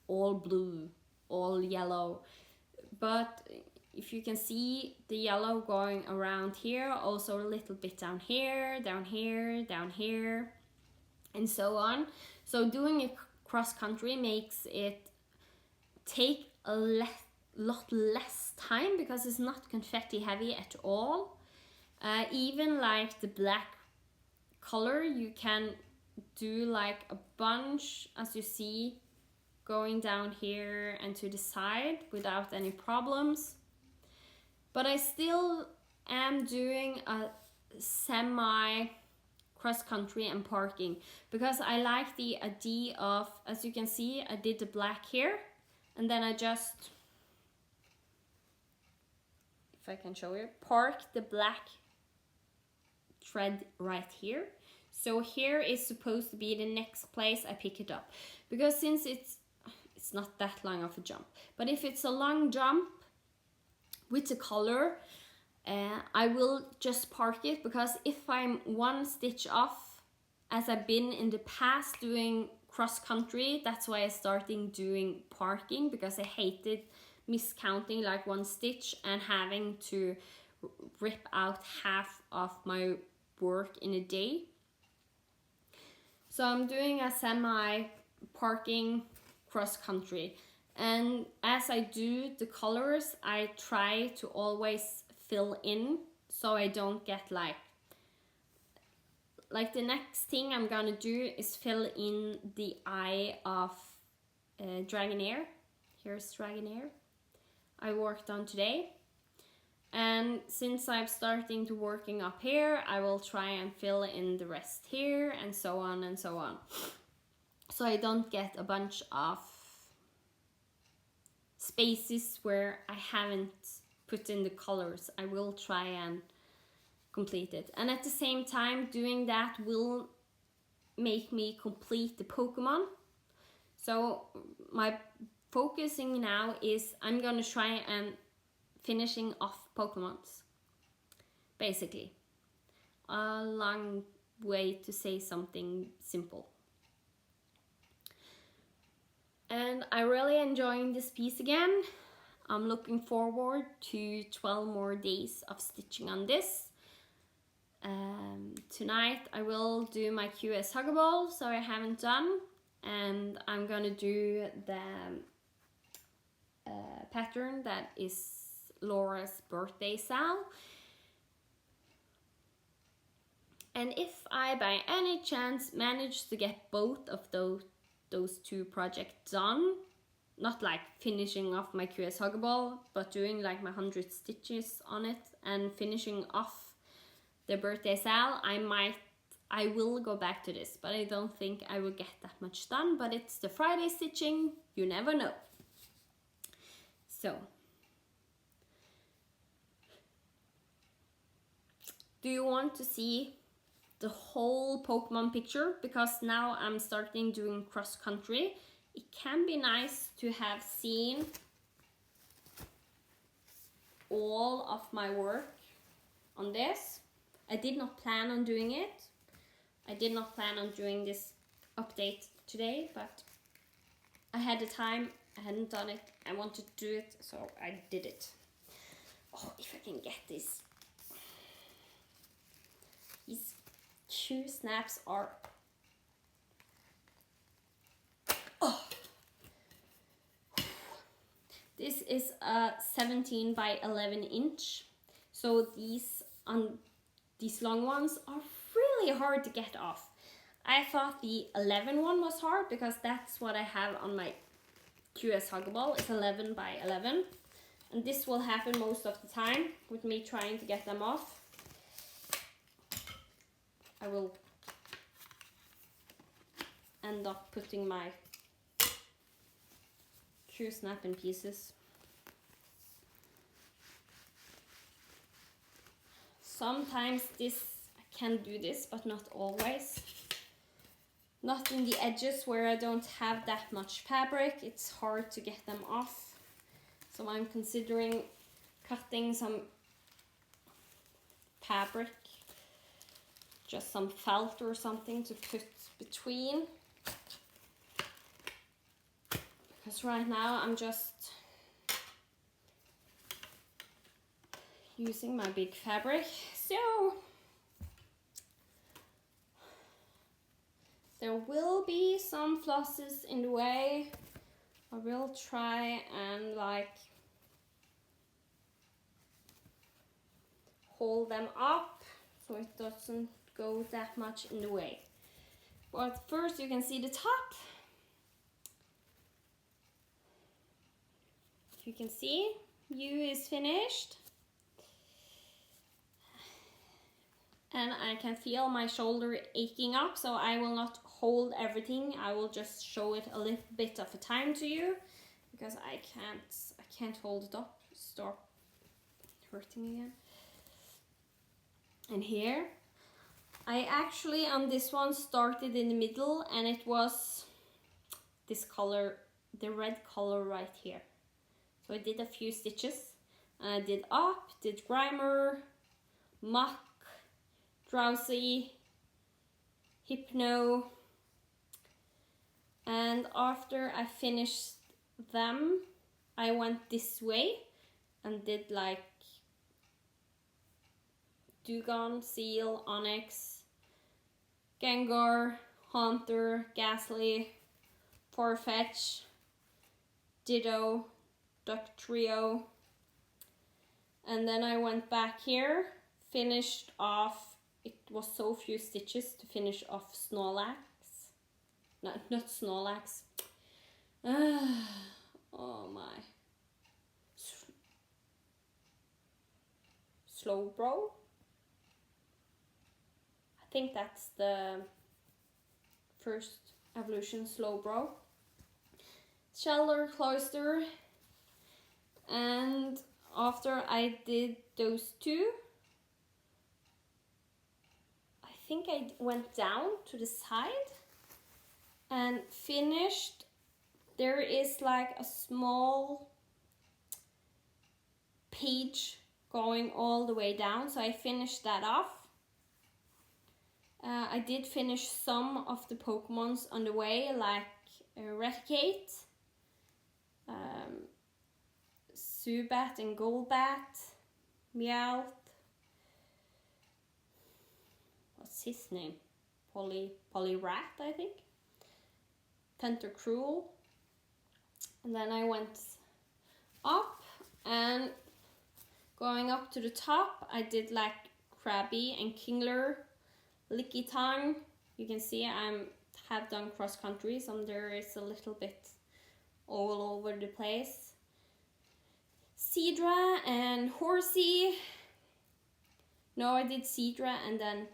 all blue, all yellow. But if you can see the yellow going around here, also a little bit down here, down here, down here, and so on. So doing a cross country makes it take a lot less time because it's not confetti heavy at all. Even like the black color, you can do like a bunch, as you see, going down here and to the side without any problems. But I still am doing a semi cross country and parking because I like the idea of, as you can see, I did the black here and then I just, if I can show you, park the black thread right here. So here is supposed to be the next place I pick it up, because since it's not that long of a jump, but if it's a long jump with the color, I will just park it, because if I'm one stitch off, as I've been in the past doing cross country, that's why I started doing parking, because I hated miscounting like one stitch and having to rip out half of my work in a day. So I'm doing a semi parking cross country, and as I do the colors, I try to always fill in so I don't get like the next thing I'm gonna do is fill in the eye of Dragonair. Here's Dragonair I worked on today. And since I'm starting to working up here, I will try and fill in the rest here, and so on and so on. So I don't get a bunch of spaces where I haven't put in the colors. I will try and complete it. And at the same time, doing that will make me complete the Pokemon. So my focusing now is I'm gonna try and finishing off Pokemons, basically. A long way to say something simple. And I'm really enjoying this piece again. I'm looking forward to 12 more days of stitching on this. Tonight I will do my QS Hugger Ball, so I haven't done, and I'm gonna do the pattern that is Laura's birthday sal. And if I by any chance manage to get both of those two projects done, not like finishing off my QS Hugger Ball, but doing like my 100 stitches on it and finishing off the birthday sal, I will go back to this, but I don't think I will get that much done. But it's the Friday stitching, you never know. So do you want to see the whole Pokemon picture? Because now I'm starting doing cross country. It can be nice to have seen all of my work on this. I did not plan on doing it. I did not plan on doing this update today, but I had the time, I hadn't done it, I wanted to do it, so I did it. Oh, if I can get this. These shoe snaps are... Oh! This is a 17 by 11 inch. So these long ones are really hard to get off. I thought the 11 one was hard because that's what I have on my QS Hugger Ball. It's 11 by 11. And this will happen most of the time with me trying to get them off. I will end up putting my shoe snap in pieces. Sometimes I can do this, but not always. Not in the edges where I don't have that much fabric. It's hard to get them off. So I'm considering cutting some fabric, just some felt or something to put between. because right now I'm just using my big fabric. So there will be some flosses in the way. I will try and like hold them up so it doesn't go that much in the way. But first you can see the top. You can see U is finished. And I can feel my shoulder aching up, so I will not hold everything. I will just show it a little bit of a time to you because I can't hold it up. Stop hurting again. And here, I actually on this one started in the middle, and it was this color, the red color right here. So I did a few stitches, and I did up, did grimer, mock, drowsy, hypno, and after I finished them, I went this way and did like Dugon, Seal, Onyx, Gengar, Haunter, Ghastly, Farfetch, Ditto, Duck Trio, and then I went back here, finished off. It was so few stitches to finish off Snorlax. No, not Snorlax. Oh my. Slowbro. I think that's the first evolution, Slowbro. Shelter Cloister. And after I did those two, I think I went down to the side and finished. There is like a small page going all the way down, so I finished that off. I did finish some of the Pokemons on the way, like Raticate, Zubat and Golbat, Meowth. What's his name? Poliwrath, I think. Tentacruel. And then I went up, and going up to the top, I did like Krabby and Kingler, Licky Tongue. You can see I have done cross country, so there is a little bit all over the place. Seadra and Horsey. No, I did Seadra and then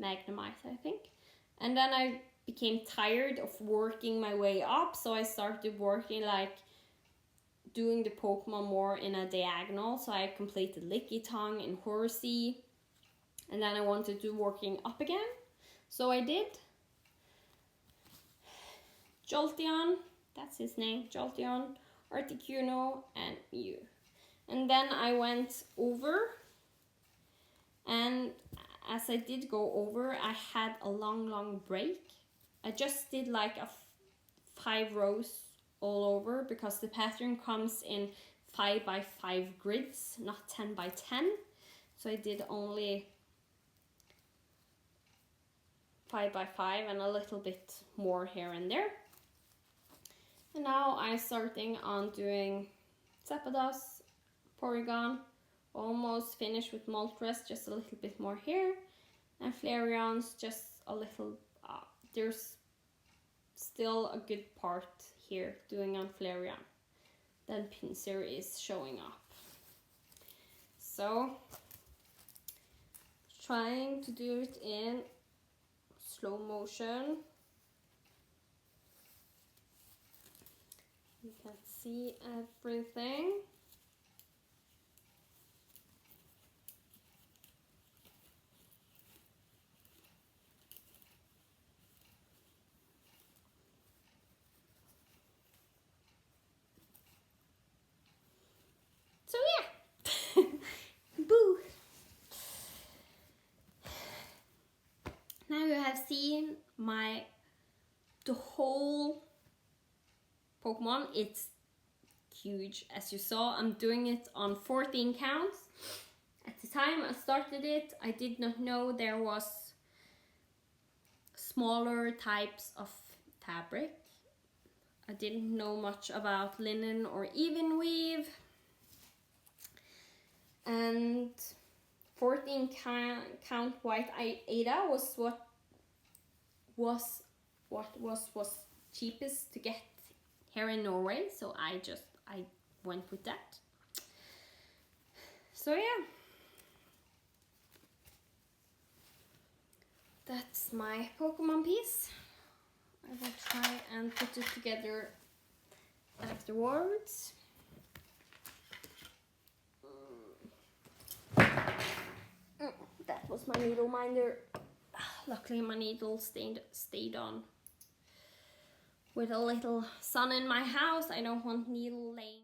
Magnemite, I think. And then I became tired of working my way up, so I started working like doing the Pokemon more in a diagonal. So I completed Licky Tongue and Horsey, and then I wanted to working up again, so I did Jolteon, that's his name, Jolteon, Articuno, and Mew. And then I went over, and as I did go over, I had a long break. I just did like a 5 rows all over because the pattern comes in 5 by 5 grids, not 10 by 10. So I did only 5 by 5 and a little bit more here and there. And now I'm starting on doing Zapdos, Porygon, almost finished with Moltres, just a little bit more here, and Flareon's just a little, there's still a good part here doing on Flareon. Then Pinsir is showing up. So, trying to do it in slow motion. You can see everything. So yeah, boo. Now you have seen the whole Pokemon. It's huge. As you saw, I'm doing it on 14 counts. At the time I started it, I did not know there was smaller types of fabric. I didn't know much about linen or even weave. And 14 count white Ada was what was cheapest to get here in Norway, so I went with that. So yeah, that's my Pokemon piece. I will try and put it together afterwards. That was my needle minder. Luckily my needle stayed on. With a little sun in my house, I don't want needle laying.